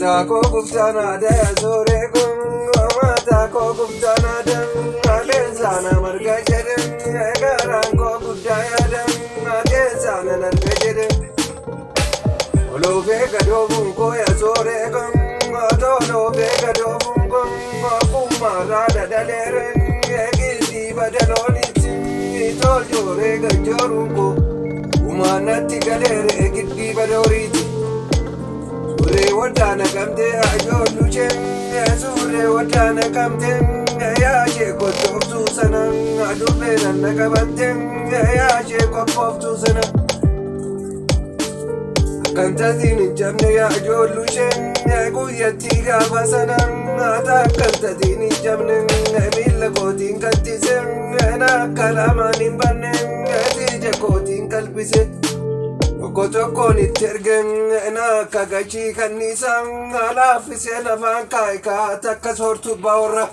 Tako guptana de zore kum mata ko guptana de alenzana marga jere garan ko gudaya de alenzana narga jere olo be gado bun ko ya zore kum olo be gado bun ko kuma rada dalere gildi badaloni ti to jore gajoru ko umanati galere gildi badoriti Sure watana kamte ajo luchen Sure watana kamte ya je ko toftu sana adube na kabante ya je ko toftu sana Kanta din jamne ya ajo luchen ku yati ga basana ata kanta din jamne mil ko din katise na kalama nimbanne je ko din kalbise Kotoko ni tergen na kagachi kanisa ala fise na vankai ka takasortu baura